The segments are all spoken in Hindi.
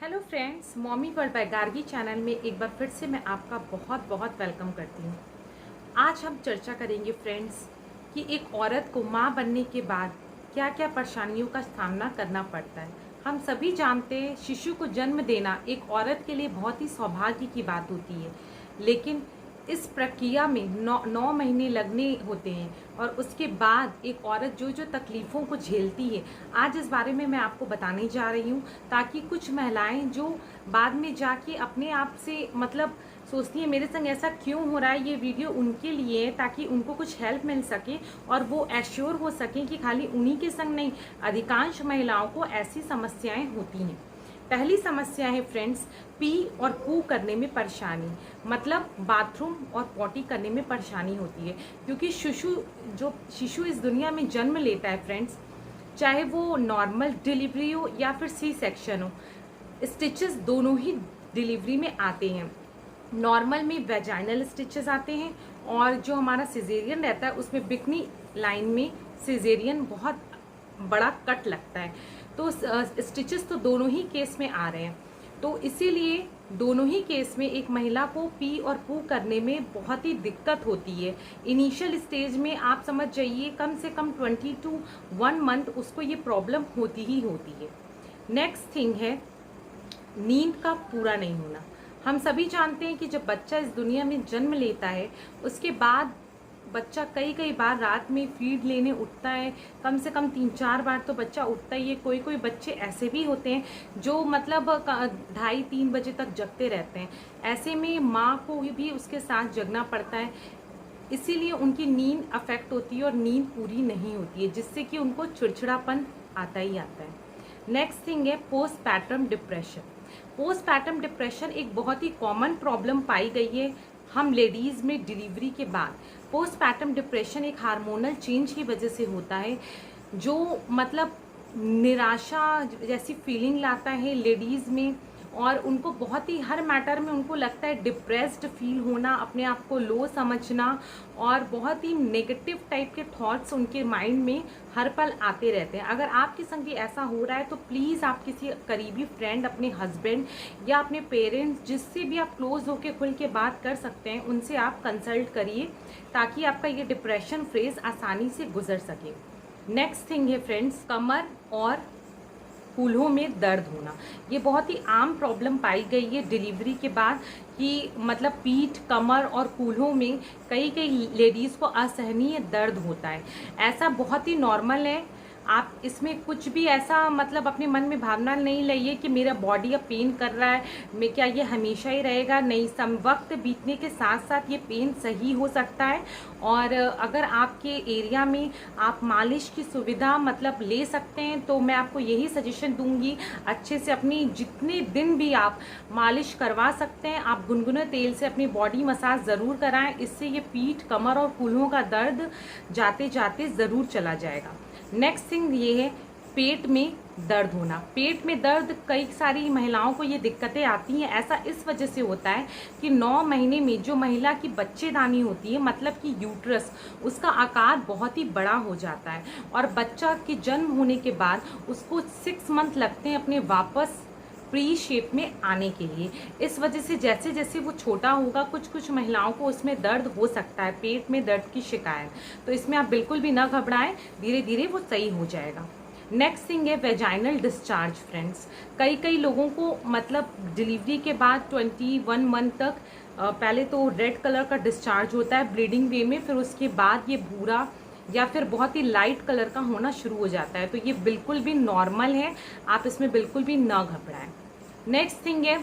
Hello friends, mommy world by Gargi channel में एक बार फिर से मैं आपका बहुत बहुत वेलकम करती हूँ। आज हम चर्चा करेंगे फ्रेंड्स कि एक औरत को माँ बनने के बाद क्या क्या परेशानियों का सामना करना पड़ता है। हम सभी जानते हैं शिशु को जन्म देना एक औरत के लिए बहुत ही सौभाग्य की बात होती है, लेकिन इस प्रक्रिया में 9 महीने लगने होते हैं और उसके बाद एक औरत जो जो तकलीफ़ों को झेलती है, आज इस बारे में मैं आपको बताने जा रही हूँ, ताकि कुछ महिलाएं जो बाद में जाके अपने आप से सोचती हैं मेरे संग ऐसा क्यों हो रहा है, ये वीडियो उनके लिए है ताकि उनको कुछ हेल्प मिल सके और वो एश्योर हो सकें कि खाली उन्हीं के संग नहीं, अधिकांश महिलाओं को ऐसी समस्याएं होती हैं। पहली समस्या है फ्रेंड्स, पी और पू करने में परेशानी, मतलब बाथरूम और पॉटी करने में परेशानी होती है। क्योंकि शिशु इस दुनिया में जन्म लेता है फ्रेंड्स, चाहे वो नॉर्मल डिलीवरी हो या फिर सी सेक्शन हो, स्टिचेस दोनों ही डिलीवरी में आते हैं। नॉर्मल में वेजाइनल स्टिचेस आते हैं और जो हमारा सिजेरियन रहता है उसमें बिकनी लाइन में सिजेरियन बहुत बड़ा कट लगता है। तो स्टिचेस तो दोनों ही केस में आ रहे हैं, तो इसीलिए दोनों ही केस में एक महिला को पी और पू करने में बहुत ही दिक्कत होती है। इनिशियल स्टेज में आप समझ जाइए कम से कम 20 to 1 मंथ उसको ये प्रॉब्लम होती ही होती है। नेक्स्ट थिंग है नींद का पूरा नहीं होना। हम सभी जानते हैं कि जब बच्चा इस दुनिया में जन्म लेता है उसके बाद बच्चा कई कई बार रात में फीड लेने उठता है, कम से कम 3-4 बार तो बच्चा उठता ही है। कोई कोई बच्चे ऐसे भी होते हैं जो 2:30-3 बजे तक जगते रहते हैं। ऐसे में माँ को भी उसके साथ जगना पड़ता है, इसीलिए उनकी नींद अफेक्ट होती है और नींद पूरी नहीं होती है, जिससे कि उनको चिड़चिड़ापन आता ही आता है। नेक्स्ट थिंग है पोस्टपार्टम डिप्रेशन। पोस्टपार्टम डिप्रेशन एक बहुत ही कॉमन प्रॉब्लम पाई गई है हम लेडीज़ में डिलीवरी के बाद। पोस्टपार्टम डिप्रेशन एक हार्मोनल चेंज की वजह से होता है, जो निराशा जैसी फीलिंग लाता है लेडीज़ में, और उनको बहुत ही हर मैटर में उनको लगता है डिप्रेस्ड फील होना, अपने आप को लो समझना और बहुत ही नेगेटिव टाइप के थॉट्स उनके माइंड में हर पल आते रहते हैं। अगर आपके संग भी ऐसा हो रहा है तो प्लीज़ आप किसी करीबी फ्रेंड, अपने हस्बैंड या अपने पेरेंट्स, जिससे भी आप क्लोज होकर खुल के बात कर सकते हैं, उनसे आप कंसल्ट करिए ताकि आपका ये डिप्रेशन फेज आसानी से गुजर सके। नेक्स्ट थिंग है फ्रेंड्स कमर और कूल्हों में दर्द होना। ये बहुत ही आम प्रॉब्लम पाई गई है डिलीवरी के बाद कि पीठ, कमर और कूल्हों में कई कई लेडीज़ को असहनीय दर्द होता है। ऐसा बहुत ही नॉर्मल है, आप इसमें कुछ भी ऐसा अपने मन में भावना नहीं लाइए कि मेरा बॉडी अब पेन कर रहा है, मैं क्या ये हमेशा ही रहेगा। नहीं, सम वक्त बीतने के साथ साथ ये पेन सही हो सकता है। और अगर आपके एरिया में आप मालिश की सुविधा ले सकते हैं तो मैं आपको यही सजेशन दूंगी, अच्छे से अपनी जितने दिन भी आप मालिश करवा सकते हैं आप गुनगुने तेल से अपनी बॉडी मसाज ज़रूर कराएं। इससे ये पीठ, कमर और कूल्हों का दर्द जाते जाते ज़रूर चला जाएगा। नेक्स्ट थिंग ये है पेट में दर्द होना। पेट में दर्द कई सारी महिलाओं को ये दिक्कतें आती हैं। ऐसा इस वजह से होता है कि 9 महीने में जो महिला की बच्चेदानी होती है, कि यूट्रस, उसका आकार बहुत ही बड़ा हो जाता है और बच्चा के जन्म होने के बाद उसको 6 मंथ लगते हैं अपने वापस प्री शेप में आने के लिए। इस वजह से जैसे जैसे वो छोटा होगा कुछ महिलाओं को उसमें दर्द हो सकता है, पेट में दर्द की शिकायत। तो इसमें आप बिल्कुल भी ना घबराएं, धीरे धीरे वो सही हो जाएगा। नेक्स्ट थिंग है वेजाइनल डिस्चार्ज फ्रेंड्स। कई लोगों को डिलीवरी के बाद 21 मंथ तक पहले तो रेड कलर का डिस्चार्ज होता है ब्लीडिंग वे में, फिर उसके बाद ये भूरा या फिर बहुत ही लाइट कलर का होना शुरू हो जाता है। तो ये बिल्कुल भी नॉर्मल है, आप इसमें बिल्कुल भी ना घबराएं। नेक्स्ट थिंग है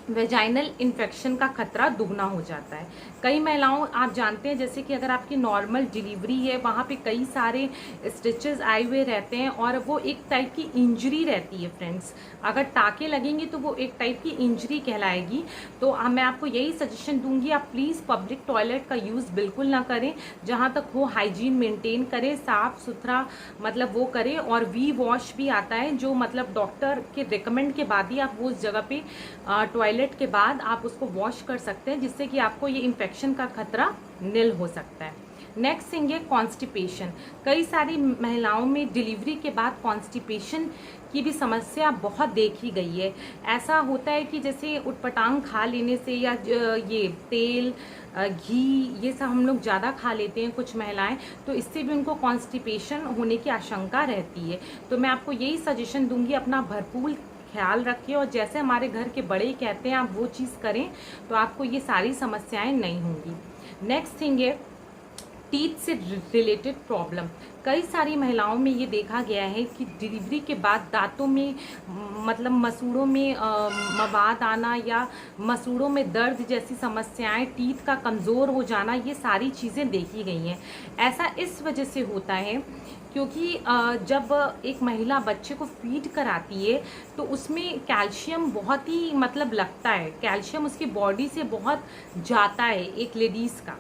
वेजाइनल इन्फेक्शन का खतरा दुगना हो जाता है। कई महिलाओं आप जानते हैं जैसे कि अगर आपकी नॉर्मल डिलीवरी है वहाँ पे कई सारे स्टिचेस आए हुए रहते हैं और वो एक टाइप की इंजरी रहती है फ्रेंड्स। अगर टाके लगेंगे तो वो एक टाइप की इंजरी कहलाएगी। तो मैं आपको यही सजेशन दूंगी, आप प्लीज़ पब्लिक टॉयलेट का यूज़ बिल्कुल ना करें, जहाँ तक हो हाइजीन मेंटेन करें, साफ़ सुथरा वो करें। और वी वॉश भी आता है जो डॉक्टर के रिकमेंड के बाद ही आप वो उस जगह पे टॉयलेट के बाद आप उसको वॉश कर सकते हैं, जिससे कि आपको ये इन्फेक्शन का खतरा निल हो सकता है। नेक्स्ट थिंग है कॉन्स्टिपेशन। कई सारी महिलाओं में डिलीवरी के बाद कॉन्स्टिपेशन की भी समस्या बहुत देखी गई है। ऐसा होता है कि जैसे उटपटांग खा लेने से या ये तेल घी ये सब हम लोग ज़्यादा खा लेते हैं कुछ महिलाएं, तो इससे भी उनको कॉन्स्टिपेशन होने की आशंका रहती है। तो मैं आपको यही सजेशन दूंगी, अपना भरपूर ख्याल रखिए और जैसे हमारे घर के बड़े कहते हैं आप वो चीज़ करें, तो आपको ये सारी समस्याएं नहीं होंगी। नेक्स्ट थिंग है टीथ से रिलेटेड प्रॉब्लम। कई सारी महिलाओं में ये देखा गया है कि डिलीवरी के बाद दांतों में मतलब मसूड़ों में मवाद आना या मसूड़ों में दर्द जैसी समस्याएं, टीथ का कमज़ोर हो जाना, ये सारी चीज़ें देखी गई हैं। ऐसा इस वजह से होता है क्योंकि जब एक महिला बच्चे को फीड कराती है तो उसमें कैल्शियम बहुत ही मतलब लगता है, कैल्शियम उसकी बॉडी से बहुत जाता है एक लेडीज़ का।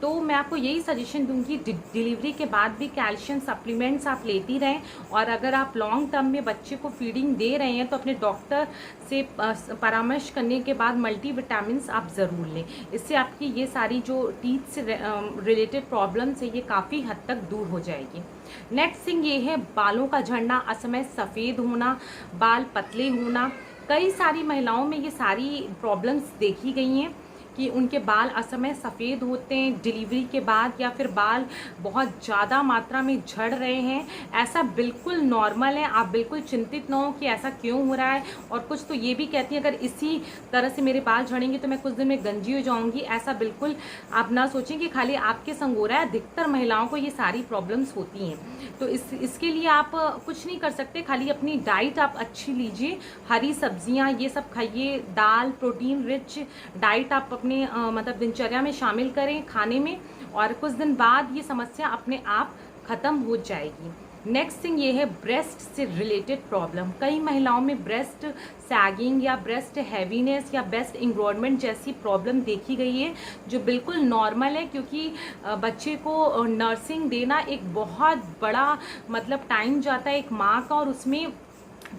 तो मैं आपको यही सजेशन दूंगी, डिलीवरी के बाद भी कैल्शियम सप्लीमेंट्स आप लेती रहें, और अगर आप लॉन्ग टर्म में बच्चे को फीडिंग दे रहे हैं तो अपने डॉक्टर से परामर्श करने के बाद मल्टीविटामिन्स आप ज़रूर लें। इससे आपकी ये सारी जो टीथ से रिलेटेड प्रॉब्लम्स है ये काफ़ी हद तक दूर हो जाएगी। नेक्स्ट थिंग ये है बालों का झड़ना, असमय सफ़ेद होना, बाल पतले होना। कई सारी महिलाओं में ये सारी प्रॉब्लम्स देखी गई हैं कि उनके बाल असमय सफ़ेद होते हैं डिलीवरी के बाद, या फिर बाल बहुत ज़्यादा मात्रा में झड़ रहे हैं। ऐसा बिल्कुल नॉर्मल है, आप बिल्कुल चिंतित ना हो कि ऐसा क्यों हो रहा है। और कुछ तो ये भी कहती हैं अगर इसी तरह से मेरे बाल झड़ेंगे तो मैं कुछ दिन में गंजी हो जाऊंगी। ऐसा बिल्कुल आप ना सोचें कि खाली आपके संग हो रहा है, अधिकतर महिलाओं को ये सारी प्रॉब्लम्स होती हैं। तो इसके लिए आप कुछ नहीं कर सकते, खाली अपनी डाइट आप अच्छी लीजिए, हरी सब्जियां ये सब खाइए, दाल प्रोटीन रिच डाइट आप अपने मतलब दिनचर्या में शामिल करें खाने में, और कुछ दिन बाद ये समस्या अपने आप ख़त्म हो जाएगी। नेक्स्ट थिंग ये है ब्रेस्ट से रिलेटेड प्रॉब्लम। कई महिलाओं में ब्रेस्ट सैगिंग या ब्रेस्ट हैवीनेस या ब्रेस्ट इंग्रोडमेंट जैसी प्रॉब्लम देखी गई है, जो बिल्कुल नॉर्मल है, क्योंकि बच्चे को नर्सिंग देना एक बहुत बड़ा मतलब टाइम जाता है एक माँ का, और उसमें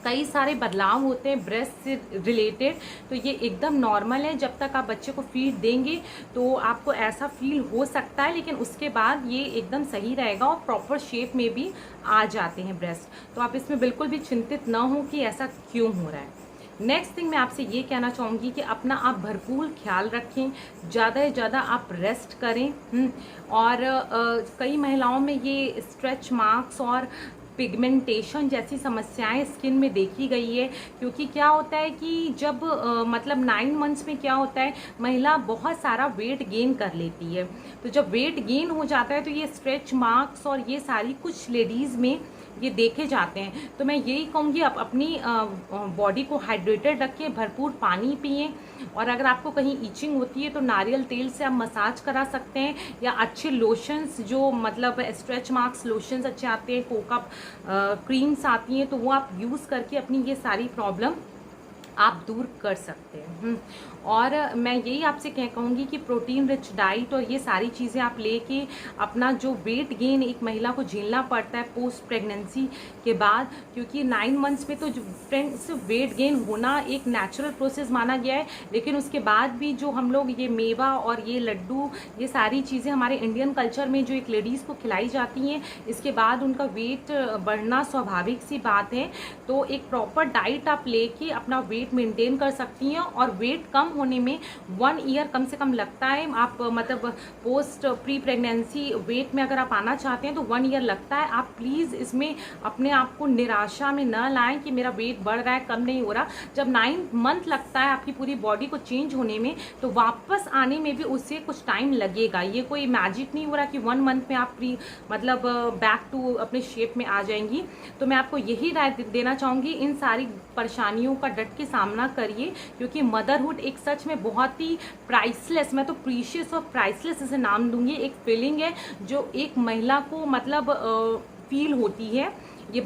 कई सारे बदलाव होते हैं ब्रेस्ट से रिलेटेड। तो ये एकदम नॉर्मल है, जब तक आप बच्चे को फीड देंगे तो आपको ऐसा फील हो सकता है, लेकिन उसके बाद ये एकदम सही रहेगा और प्रॉपर शेप में भी आ जाते हैं ब्रेस्ट। तो आप इसमें बिल्कुल भी चिंतित ना हो कि ऐसा क्यों हो रहा है। नेक्स्ट थिंग मैं आपसे ये कहना चाहूँगी कि अपना आप भरपूर ख्याल रखें, ज़्यादा से ज़्यादा आप रेस्ट करें। और कई महिलाओं में ये स्ट्रेच मार्क्स और पिगमेंटेशन जैसी समस्याएं स्किन में देखी गई है, क्योंकि क्या होता है कि जब मतलब 9 मंथ्स में क्या होता है, महिला बहुत सारा वेट गेन कर लेती है। तो जब वेट गेन हो जाता है तो ये स्ट्रेच मार्क्स और ये सारी कुछ लेडीज़ में ये देखे जाते हैं। तो मैं यही कहूँगी आप अपनी बॉडी को हाइड्रेटेड रखें, भरपूर पानी पिएं, और अगर आपको कहीं ईचिंग होती है तो नारियल तेल से आप मसाज करा सकते हैं, या अच्छे लोशंस जो मतलब स्ट्रेच मार्क्स लोशंस अच्छे आते हैं, कोका क्रीम्स आती हैं, तो वो आप यूज़ करके अपनी ये सारी प्रॉब्लम आप दूर कर सकते हैं। और मैं यही आपसे कहूँगी कि प्रोटीन रिच डाइट और ये सारी चीज़ें आप लेके अपना जो वेट गेन एक महिला को झेलना पड़ता है पोस्ट प्रेगनेंसी के बाद, क्योंकि 9 मंथ्स में तो फ्रेंड्स वेट गेन होना एक नेचुरल प्रोसेस माना गया है, लेकिन उसके बाद भी जो हम लोग ये मेवा और ये लड्डू ये सारी चीज़ें हमारे इंडियन कल्चर में जो एक लेडीज़ को खिलाई जाती हैं, इसके बाद उनका वेट बढ़ना स्वाभाविक सी बात है। तो एक प्रॉपर डाइट आप लेके अपना वेट मेंटेन कर सकती हैं, और वेट कम होने में 1 ईयर कम से कम लगता है। आप मतलब पोस्ट प्री प्रेगनेंसी वेट में अगर आप आना चाहते हैं तो 1 ईयर लगता है। आप प्लीज़ इसमें अपने आप को निराशा में न लाएं कि मेरा वेट बढ़ रहा है, कम नहीं हो रहा। जब 9 मंथ लगता है आपकी पूरी बॉडी को चेंज होने में, तो वापस आने में भी उससे कुछ टाइम लगेगा। ये कोई मैजिक नहीं हो रहा कि 1 मंथ में आप मतलब बैक टू अपने शेप में आ जाएंगी। तो मैं आपको यही राय देना चाहूँगी, इन सारी परेशानियों का डट के सामना करिए, क्योंकि मदरहुड एक सच में बहुत ही प्राइसलेस, मैं तो प्रीशियस और प्राइसलेस इसे नाम दूंगी, एक फीलिंग है जो एक महिला को मतलब फील होती है। ये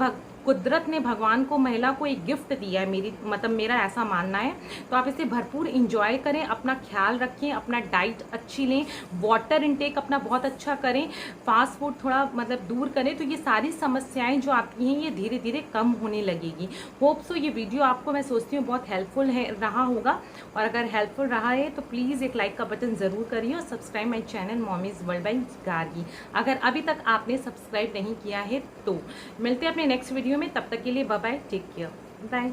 कुदरत ने भगवान को महिला को एक गिफ्ट दिया है, मेरा ऐसा मानना है। तो आप इसे भरपूर इंजॉय करें, अपना ख्याल रखें, अपना डाइट अच्छी लें, वाटर इनटेक अपना बहुत अच्छा करें, फास्ट फूड थोड़ा दूर करें, तो ये सारी समस्याएं जो आपकी हैं ये धीरे धीरे कम होने लगेगी। होप सो ये वीडियो आपको, मैं सोचती हूँ, बहुत हेल्पफुल रहा होगा। और अगर हेल्पफुल रहा है तो प्लीज़ एक लाइक का बटन ज़रूर करिए और subscribe my channel mommies world by Gargi, अगर अभी तक आपने सब्सक्राइब नहीं किया है तो। मिलते हैं अपने नेक्स्ट वीडियो में, तब तक के लिए bye bye, take care, bye.